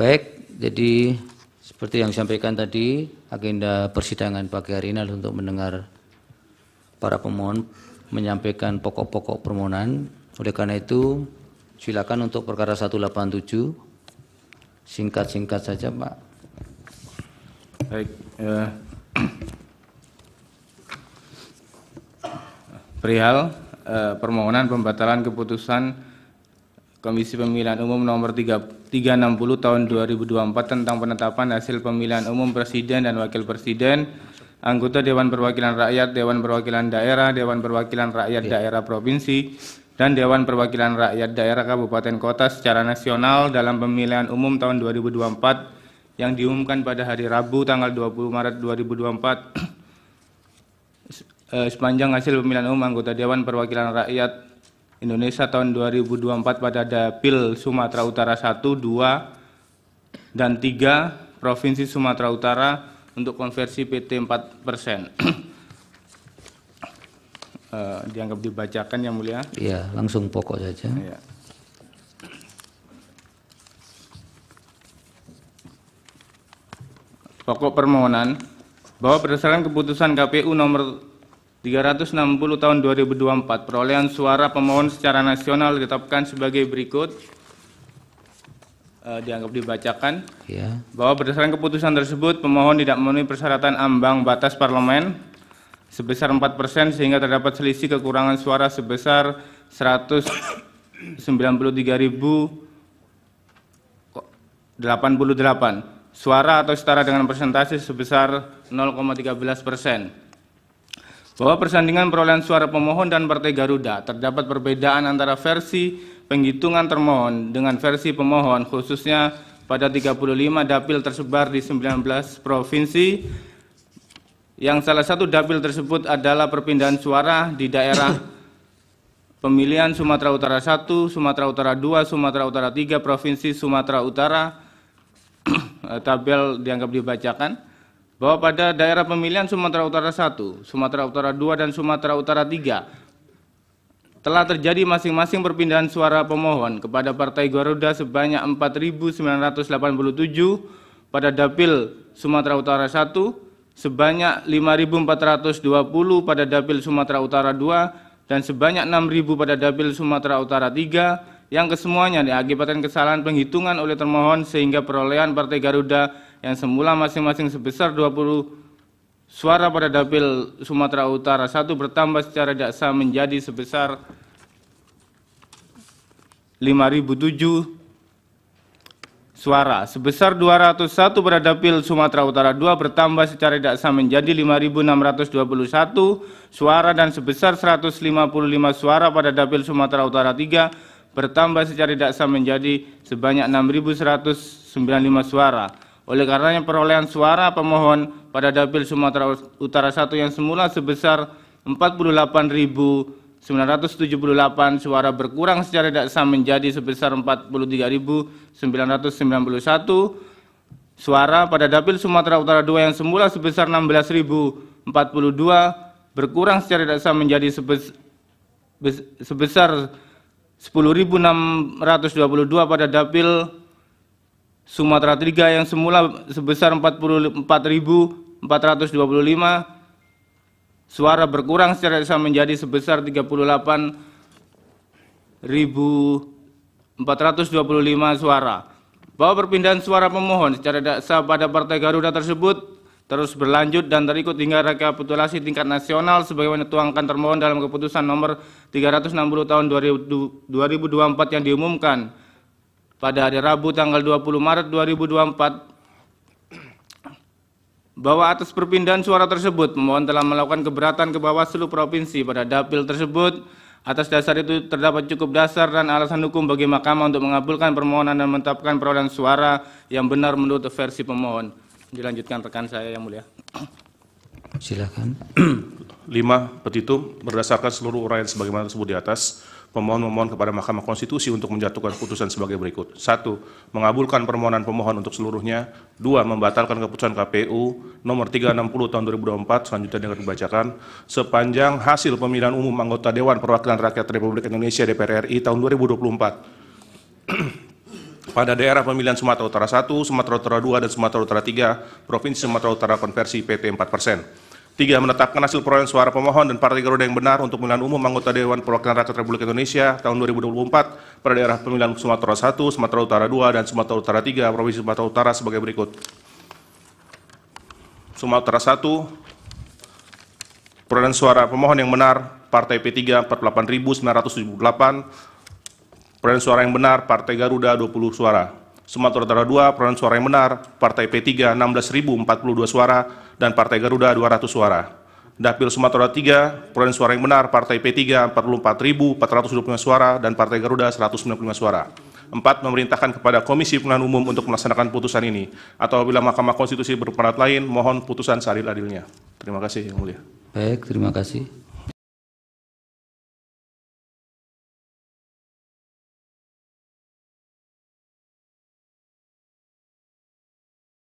Baik, jadi seperti yang disampaikan tadi, agenda persidangan pagi hari ini adalah untuk mendengar para pemohon menyampaikan pokok-pokok permohonan. Oleh karena itu, silakan untuk perkara 187, singkat-singkat saja, Pak. Baik, perihal permohonan pembatalan keputusan Komisi Pemilihan Umum nomor 360 tahun 2024 tentang penetapan hasil pemilihan umum Presiden dan Wakil Presiden, anggota Dewan Perwakilan Rakyat, Dewan Perwakilan Daerah, Dewan Perwakilan Rakyat Daerah Provinsi, dan Dewan Perwakilan Rakyat Daerah Kabupaten Kota secara nasional dalam pemilihan umum tahun 2024 yang diumumkan pada hari Rabu tanggal 20 Maret 2024 sepanjang hasil pemilihan umum anggota Dewan Perwakilan Rakyat Indonesia tahun 2024 pada Dapil Sumatera Utara 1, 2, dan 3 Provinsi Sumatera Utara untuk konversi PT 4%. Dianggap dibacakan, Yang Mulia. Iya, langsung pokok saja. Ya. Pokok permohonan bahwa berdasarkan keputusan KPU nomor 360 tahun 2024, perolehan suara pemohon secara nasional ditetapkan sebagai berikut. Dianggap dibacakan. Ya. Bahwa berdasarkan keputusan tersebut, pemohon tidak memenuhi persyaratan ambang batas parlemen sebesar 4% sehingga terdapat selisih kekurangan suara sebesar 193.088 suara atau setara dengan persentase sebesar 0,13%. Bahwa persandingan perolehan suara pemohon dan Partai Garuda terdapat perbedaan antara versi penghitungan termohon dengan versi pemohon, khususnya pada 35 dapil tersebar di 19 provinsi, yang salah satu dapil tersebut adalah perpindahan suara di daerah pemilihan Sumatera Utara 1, Sumatera Utara 2, Sumatera Utara 3, Provinsi Sumatera Utara. Tabel dianggap dibacakan. Bahwa pada daerah pemilihan Sumatera Utara 1, Sumatera Utara 2, dan Sumatera Utara 3 telah terjadi masing-masing perpindahan suara pemohon kepada Partai Garuda sebanyak 4.987, pada Dapil Sumatera Utara 1 sebanyak 5.420 pada Dapil Sumatera Utara 2, dan sebanyak 6.000 pada Dapil Sumatera Utara 3, yang kesemuanya diakibatkan kesalahan penghitungan oleh termohon sehingga perolehan Partai Garuda yang semula masing-masing sebesar 20 suara pada Dapil Sumatera Utara 1 bertambah secara tidak sah menjadi sebesar 5.007 suara. Sebesar 201 pada Dapil Sumatera Utara 2 bertambah secara tidak sah menjadi 5.621 suara, dan sebesar 155 suara pada Dapil Sumatera Utara 3 bertambah secara tidak sah menjadi sebanyak 6.195 suara. Oleh karenanya perolehan suara pemohon pada Dapil Sumatera Utara 1 yang semula sebesar 48.978 suara berkurang secara tidak sah menjadi sebesar 43.991 suara. Pada Dapil Sumatera Utara 2 yang semula sebesar 16.042 berkurang secara tidak sah menjadi sebesar 10.622 pada Dapil Sumatera 3 yang semula sebesar 44.425 suara berkurang secara sah menjadi sebesar 38.425 suara. Bahwa perpindahan suara pemohon secara tidak sah pada Partai Garuda tersebut terus berlanjut dan terikut hingga rekapitulasi tingkat nasional sebagaimana dituangkan termohon dalam keputusan nomor 360 tahun 2024 yang diumumkan pada hari Rabu tanggal 20 Maret 2024, bahwa atas perpindahan suara tersebut pemohon telah melakukan keberatan ke Bawaslu Provinsi pada dapil tersebut. Atas dasar itu terdapat cukup dasar dan alasan hukum bagi Mahkamah untuk mengabulkan permohonan dan menetapkan perolehan suara yang benar menurut versi pemohon. Dilanjutkan rekan saya, Yang Mulia. Silakan. 5. Petitum berdasarkan seluruh uraian sebagaimana tersebut di atas, pemohon memohon kepada Mahkamah Konstitusi untuk menjatuhkan putusan sebagai berikut. 1. Mengabulkan permohonan pemohon untuk seluruhnya. 2. Membatalkan keputusan KPU nomor 360 tahun 2024 selanjutnya dengan dibacakan sepanjang hasil pemilihan umum anggota Dewan Perwakilan Rakyat Republik Indonesia DPR RI tahun 2024. pada daerah pemilihan Sumatera Utara 1, Sumatera Utara 2, dan Sumatera Utara 3, Provinsi Sumatera Utara konversi PT 4%. 3. Menetapkan hasil perolehan suara pemohon dan Partai Garuda yang benar untuk pemilihan umum anggota Dewan Perwakilan Rakyat Republik Indonesia tahun 2024 pada daerah pemilihan Sumatera 1, Sumatera Utara 2, dan Sumatera Utara 3, Provinsi Sumatera Utara sebagai berikut. Sumatera 1, perolehan suara pemohon yang benar Partai P3 48.978, perolehan suara yang benar Partai Garuda 20 suara. Sumatera Utara 2, perolehan suara yang benar Partai P3 16.042 suara dan Partai Garuda 200 suara. Dapil Sumatera 3, perolehan suara yang benar Partai P3 44.425 suara dan Partai Garuda 195 suara. 4. Memerintahkan kepada Komisi Pemilihan Umum untuk melaksanakan putusan ini, atau apabila Mahkamah Konstitusi berpendapat lain, mohon putusan seadil-adilnya. Terima kasih, Yang Mulia. Baik, terima kasih.